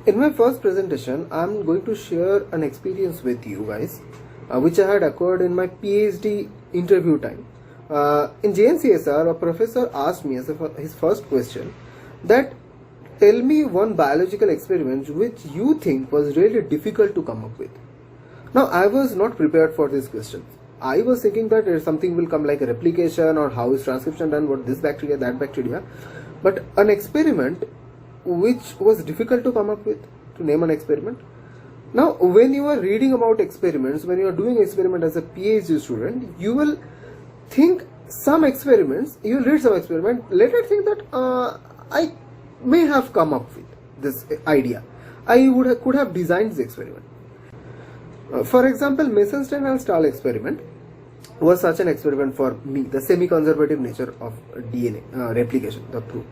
In my first presentation, I'm going to share an experience with you guys, which I had occurred in my PhD interview time. In JNCSR, a professor asked me as his first question that tell me one biological experiment which you think was really difficult to come up with. Now, I was not prepared for this question. I was thinking that something will come like a replication or how is transcription done, what this bacteria, that bacteria. But an experiment which was difficult to come up with, to name an experiment. Now, when you are reading about experiments, when you are doing experiment as a PhD student, you will think some experiments, you will read some experiment, later think that I may have come up with this idea. I could have designed this experiment. For example, Mesenstein and Stahl experiment was such an experiment for me, the semi-conservative nature of DNA replication, the proof.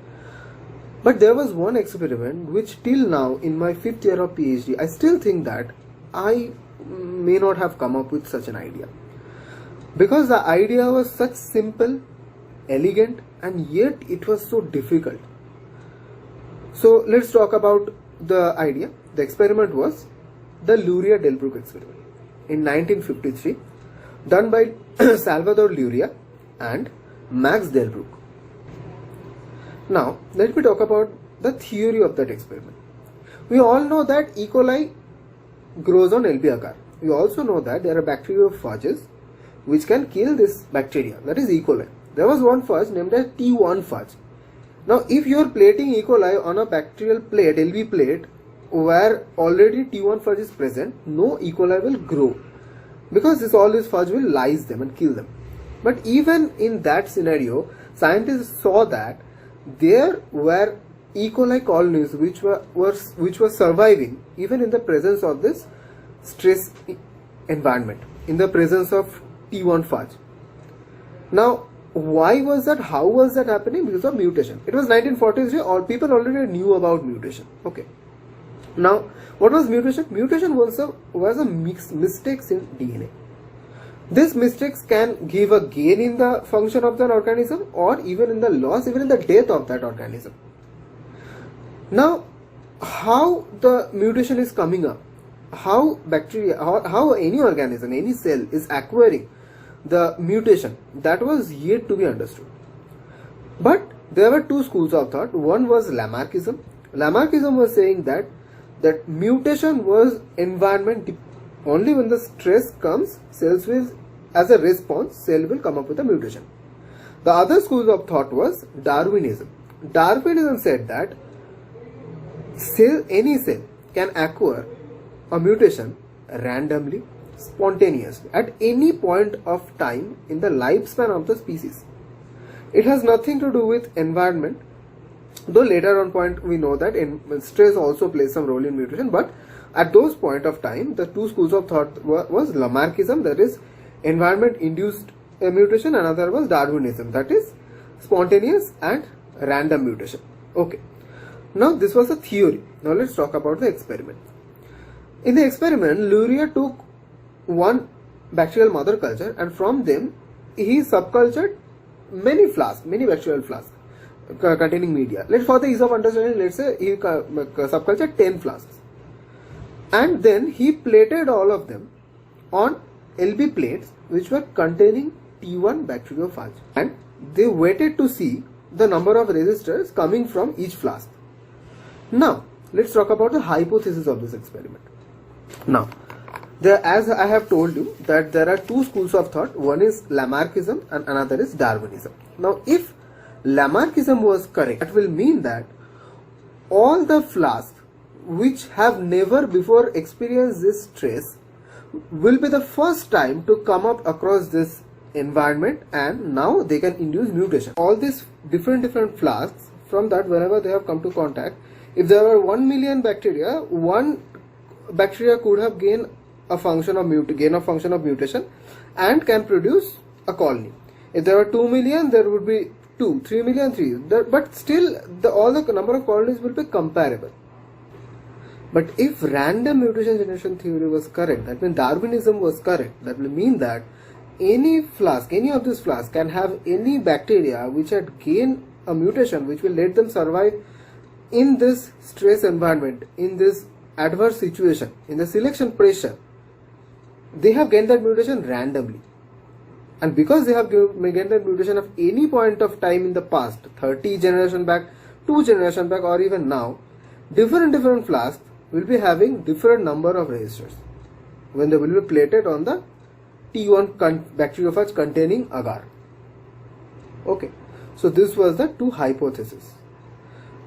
But there was one experiment which till now in my 5th year of PhD, I still think that I may not have come up with such an idea. Because the idea was such simple, elegant, and yet it was so difficult. So let's talk about the idea. The experiment was the Luria-Delbruck experiment in 1953, done by Salvador Luria and Max Delbruck. Now, let me talk about the theory of that experiment. We all know that E. coli grows on LB agar. We also know that there are bacteriophages which can kill this bacteria, that is E. coli. There was one phage named as T1 phage. Now, if you are plating E. coli on a bacterial plate, LB plate, where already T1 phage is present, no E. coli will grow because all this phage will lyse them and kill them. But even in that scenario, scientists saw that there were E. coli colonies which were surviving even in the presence of this stress environment, in the presence of T1 phage. Now, why was that? How was that happening? Because of mutation. It was 1943. All people already knew about mutation. Okay. Now, what was mutation? Mutation was a mistakes in DNA. These mistakes can give a gain in the function of the organism or even in the loss, even in the death of that organism. Now, how the mutation is coming up, how bacteria, how any organism, any cell is acquiring the mutation, that was yet to be understood. But there were two schools of thought. One was Lamarckism. Lamarckism was saying that mutation was environment. Only when the stress comes, cells will, as a response, cell will come up with a mutation. The other school of thought was Darwinism. Darwinism said that any cell can acquire a mutation randomly, spontaneously, at any point of time in the lifespan of the species. It has nothing to do with environment, though later on point we know that stress also plays some role in mutation, but at those point of time, the two schools of thought was Lamarckism, that is environment induced mutation, another was Darwinism, that is spontaneous and random mutation. Okay. Now this was a theory. Now let's talk about the experiment. In the experiment, Luria took one bacterial mother culture and from them he subcultured many bacterial flasks containing media. For the ease of understanding, let's say he subcultured 10 flasks. And then he plated all of them on LB plates which were containing T1 bacteriophage. And they waited to see the number of resistors coming from each flask. Now, let's talk about the hypothesis of this experiment. Now, as I have told you that there are two schools of thought. One is Lamarckism and another is Darwinism. Now, if Lamarckism was correct, that will mean that all the flasks which have never before experienced this stress will be the first time to come up across this environment and now they can induce mutation. All these different flasks, from that whenever they have come to contact, if there were 1 million bacteria, one bacteria could have gained a function of mutation and can produce a colony. If there were 2 million, there would be 2, 3 million, 3. But still, all the number of colonies will be comparable. But if random mutation generation theory was correct, that means Darwinism was correct, that will mean that any of these flasks can have any bacteria which had gained a mutation which will let them survive in this stress environment, in this adverse situation, in the selection pressure, they have gained that mutation randomly. And because they have gained that mutation of any point of time in the past, 30 generation back, 2 generation back, or even now, different flasks will be having different number of resistors when they will be plated on the T1 bacteriophage containing agar. Okay, so this was the two hypotheses.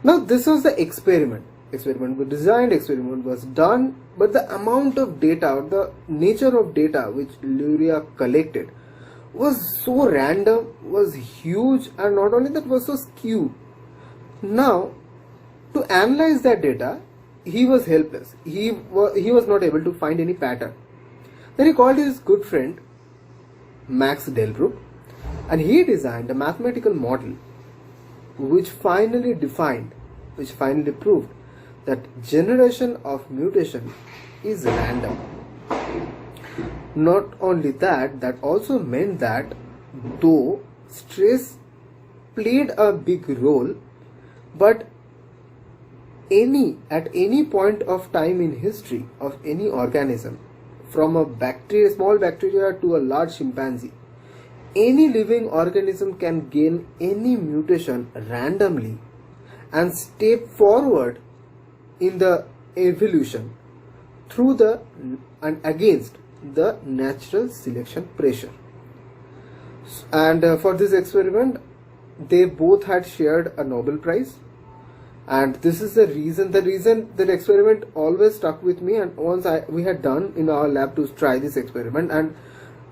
Now this was the experiment. Experiment was designed, experiment was done, but the amount of data or the nature of data which Luria collected was so random, was huge, and not only that, was so skewed. Now, to analyze that data, he was helpless. He was not able to find any pattern. Then he called his good friend Max Delbruck, and he designed a mathematical model which finally proved that generation of mutation is random. Not only that, that also meant that though stress played a big role, but at any point of time in history of any organism, from a small bacteria to a large chimpanzee, any living organism can gain any mutation randomly and step forward in the evolution through and against the natural selection pressure. And for this experiment, they both had shared a Nobel Prize. And this is the reason that experiment always stuck with me. And once we had done in our lab to try this experiment, and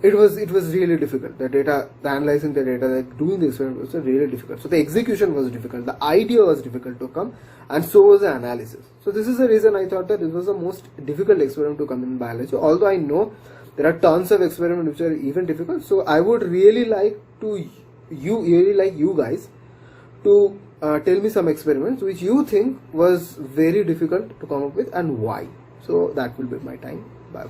it was really difficult. The analyzing the data, doing the experiment was really difficult. So the execution was difficult, the idea was difficult to come, and so was the analysis. So this is the reason I thought that this was the most difficult experiment to come in biology. Although I know there are tons of experiments which are even difficult. So I would really like you guys to tell me some experiments which you think was very difficult to come up with and why. So that will be my time. Bye.